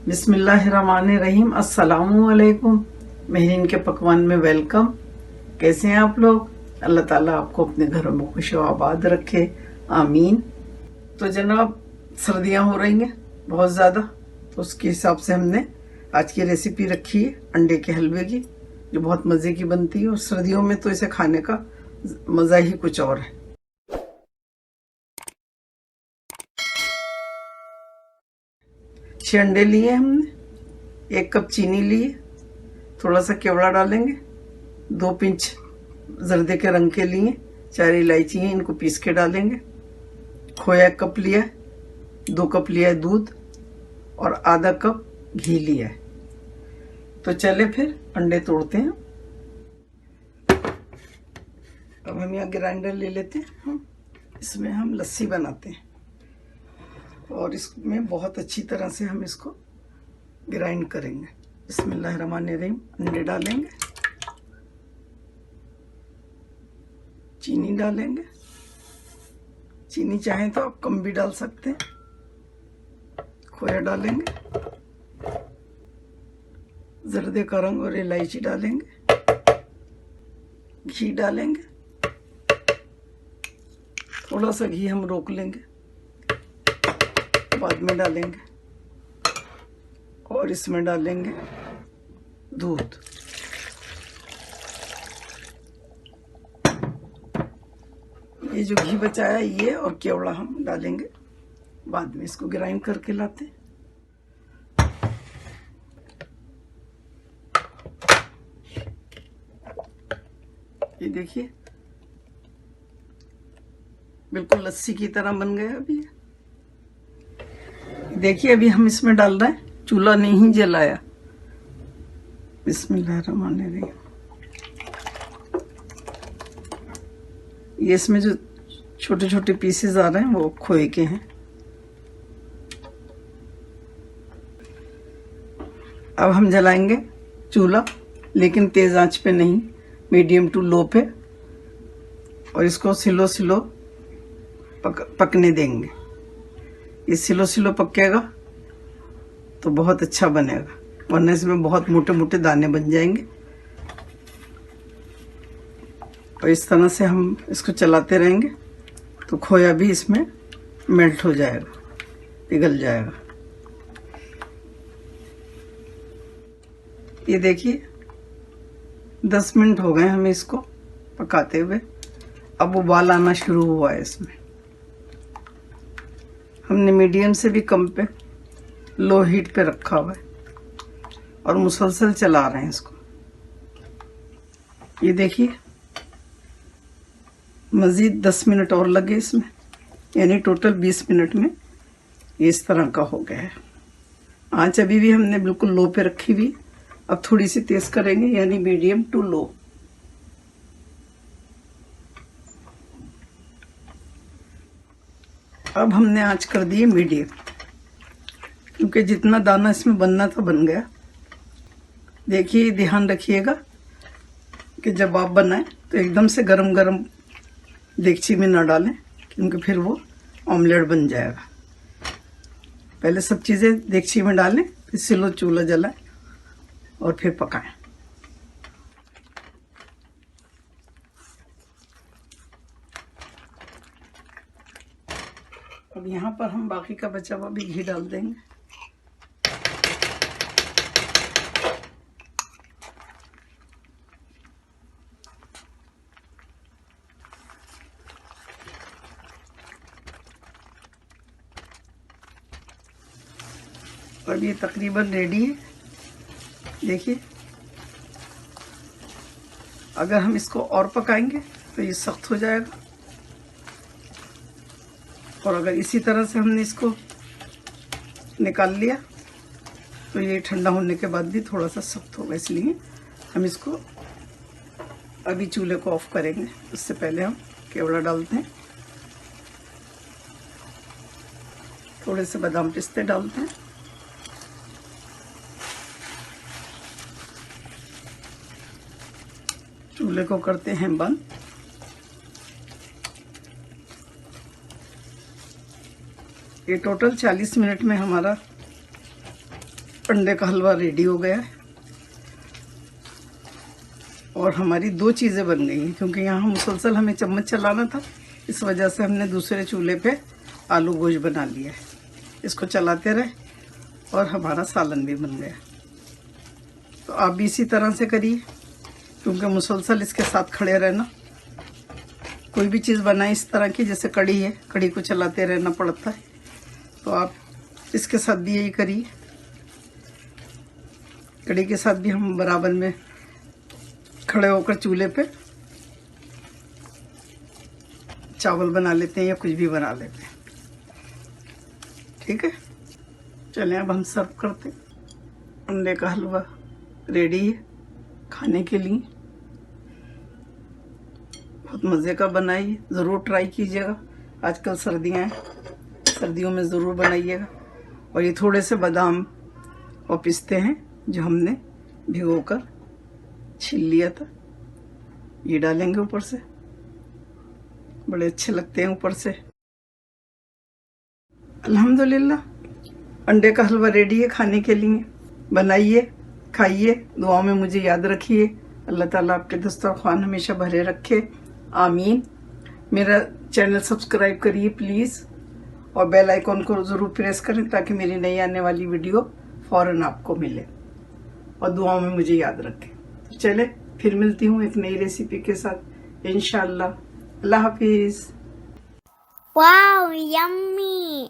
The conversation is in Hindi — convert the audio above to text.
बिस्मिल्लाहिर्रहमानिर्रहीम। अस्सलामुअलैकुम। मेहरीन के पकवान में वेलकम। कैसे हैं आप लोग? अल्लाह ताला आपको अपने घरों में खुश व आबाद रखे, आमीन। तो जनाब, सर्दियां हो रही हैं बहुत ज़्यादा, तो उसके हिसाब से हमने आज की रेसिपी रखी है अंडे के हलवे की, जो बहुत मज़े की बनती है। और सर्दियों में तो इसे खाने का मज़ा ही कुछ और है। 6 अंडे लिए हमने, 1 कप चीनी लिए, थोड़ा सा केवड़ा डालेंगे, 2 पिंच जर्दे के रंग के लिए, 4 इलायची हैं, इनको पीस के डालेंगे। खोया 1 कप लिया है, 2 कप लिया है दूध और आधा कप घी लिया है। तो चले फिर अंडे तोड़ते हैं। अब हम यहाँ ग्राइंडर ले लेते हैं, इसमें हम लस्सी बनाते हैं और इसमें बहुत अच्छी तरह से हम इसको ग्राइंड करेंगे। बिस्मिल्लाहिर्रहमानिर्रहीम। अंडे डालेंगे, चीनी डालेंगे, चीनी चाहें तो आप कम भी डाल सकते हैं। खोया डालेंगे, जर्दे का रंग और इलायची डालेंगे, घी डालेंगे, थोड़ा सा घी हम रोक लेंगे, बाद में डालेंगे। और इसमें डालेंगे दूध। ये जो घी बचाया ये और केवड़ा हम डालेंगे बाद में। इसको ग्राइंड करके लाते। ये देखिए बिल्कुल लस्सी की तरह बन गया। अभी देखिए, अभी हम इसमें डाल रहे हैं, चूल्हा नहीं जलाया। बिस्मिल्लाहिर्रहमानिर्रहीम। ये इसमें जो छोटे छोटे पीसेस आ रहे हैं वो खोए के हैं। अब हम जलाएंगे चूल्हा, लेकिन तेज आंच पे नहीं, मीडियम टू लो पे, और इसको स्लो स्लो पकने देंगे। ये स्लो स्लो पकेगा तो बहुत अच्छा बनेगा, वरना इसमें बहुत मोटे मोटे दाने बन जाएंगे। और इस तरह से हम इसको चलाते रहेंगे तो खोया भी इसमें मेल्ट हो जाएगा, पिघल जाएगा। ये देखिए 10 मिनट हो गए हमें इसको पकाते हुए। अब उबाल आना शुरू हुआ है इसमें। हमने मीडियम से भी कम पे, लो हीट पे रखा हुआ है और मुसलसल चला रहे हैं इसको। ये देखिए मज़ीद 10 मिनट और लगे इसमें, यानी टोटल 20 मिनट में ये इस तरह का हो गया है। आंच अभी भी हमने बिल्कुल लो पे रखी हुई, अब थोड़ी सी तेज करेंगे, यानी मीडियम टू लो। अब हमने आंच कर दी है मीडियम, क्योंकि जितना दाना इसमें बनना था बन गया। देखिए, ध्यान रखिएगा कि जब आप बनाएं तो एकदम से गरम गरम देगची में ना डालें, क्योंकि फिर वो ऑमलेट बन जाएगा। पहले सब चीज़ें देगची में डालें, फिर स्लो चूल्हा जलाएं और फिर पकाएं। अब यहाँ पर हम बाकी का बचा हुआ भी घी डाल देंगे। और ये तकरीबन रेडी है। देखिए, अगर हम इसको और पकाएंगे तो ये सख्त हो जाएगा, और अगर इसी तरह से हमने इसको निकाल लिया तो ये ठंडा होने के बाद भी थोड़ा सा सख्त होगा। इसलिए हम इसको अभी चूल्हे को ऑफ करेंगे। उससे पहले हम केवड़ा डालते हैं, थोड़े से बादाम पिस्ते डालते हैं, चूल्हे को करते हैं बंद। ये टोटल 40 मिनट में हमारा अंडे का हलवा रेडी हो गया है और हमारी दो चीज़ें बन गई हैं, क्योंकि यहाँ मुसलसल हमें चम्मच चलाना था, इस वजह से हमने दूसरे चूल्हे पे आलू गोश्त बना लिया है। इसको चलाते रहे और हमारा सालन भी बन गया। तो आप भी इसी तरह से करिए, क्योंकि मुसलसल इसके साथ खड़े रहना, कोई भी चीज़ बनाए इस तरह की, जैसे कढ़ी है, कढ़ी को चलाते रहना पड़ता है, तो आप इसके साथ भी यही करिए। कढ़ी के साथ भी हम बराबर में खड़े होकर चूल्हे पे चावल बना लेते हैं या कुछ भी बना लेते हैं। ठीक है, चलें अब हम सर्व करते हैं। अंडे का हलवा रेडी है खाने के लिए। बहुत मज़े का बनाइए, ज़रूर ट्राई कीजिएगा। आजकल सर्दियाँ हैं, सर्दियों में ज़रूर बनाइएगा। और ये थोड़े से बादाम और पिस्ते हैं जो हमने भिगोकर छील लिया था, ये डालेंगे ऊपर से, बड़े अच्छे लगते हैं ऊपर से। अल्हम्दुलिल्लाह, अंडे का हलवा रेडी है खाने के लिए। बनाइए, खाइए, दुआओं में मुझे याद रखिए। अल्लाह ताला आपके दस्तरख्वान हमेशा भरे रखे, आमीन। मेरा चैनल सब्सक्राइब करिए प्लीज़, और बेल आइकॉन को ज़रूर प्रेस करें ताकि मेरी नई आने वाली वीडियो फ़ौरन आपको मिले, और दुआओं में मुझे याद रखें। तो चले, फिर मिलती हूँ एक नई रेसिपी के साथ इंशाअल्लाह। अल्लाह हाफिज़। Wow, yummy!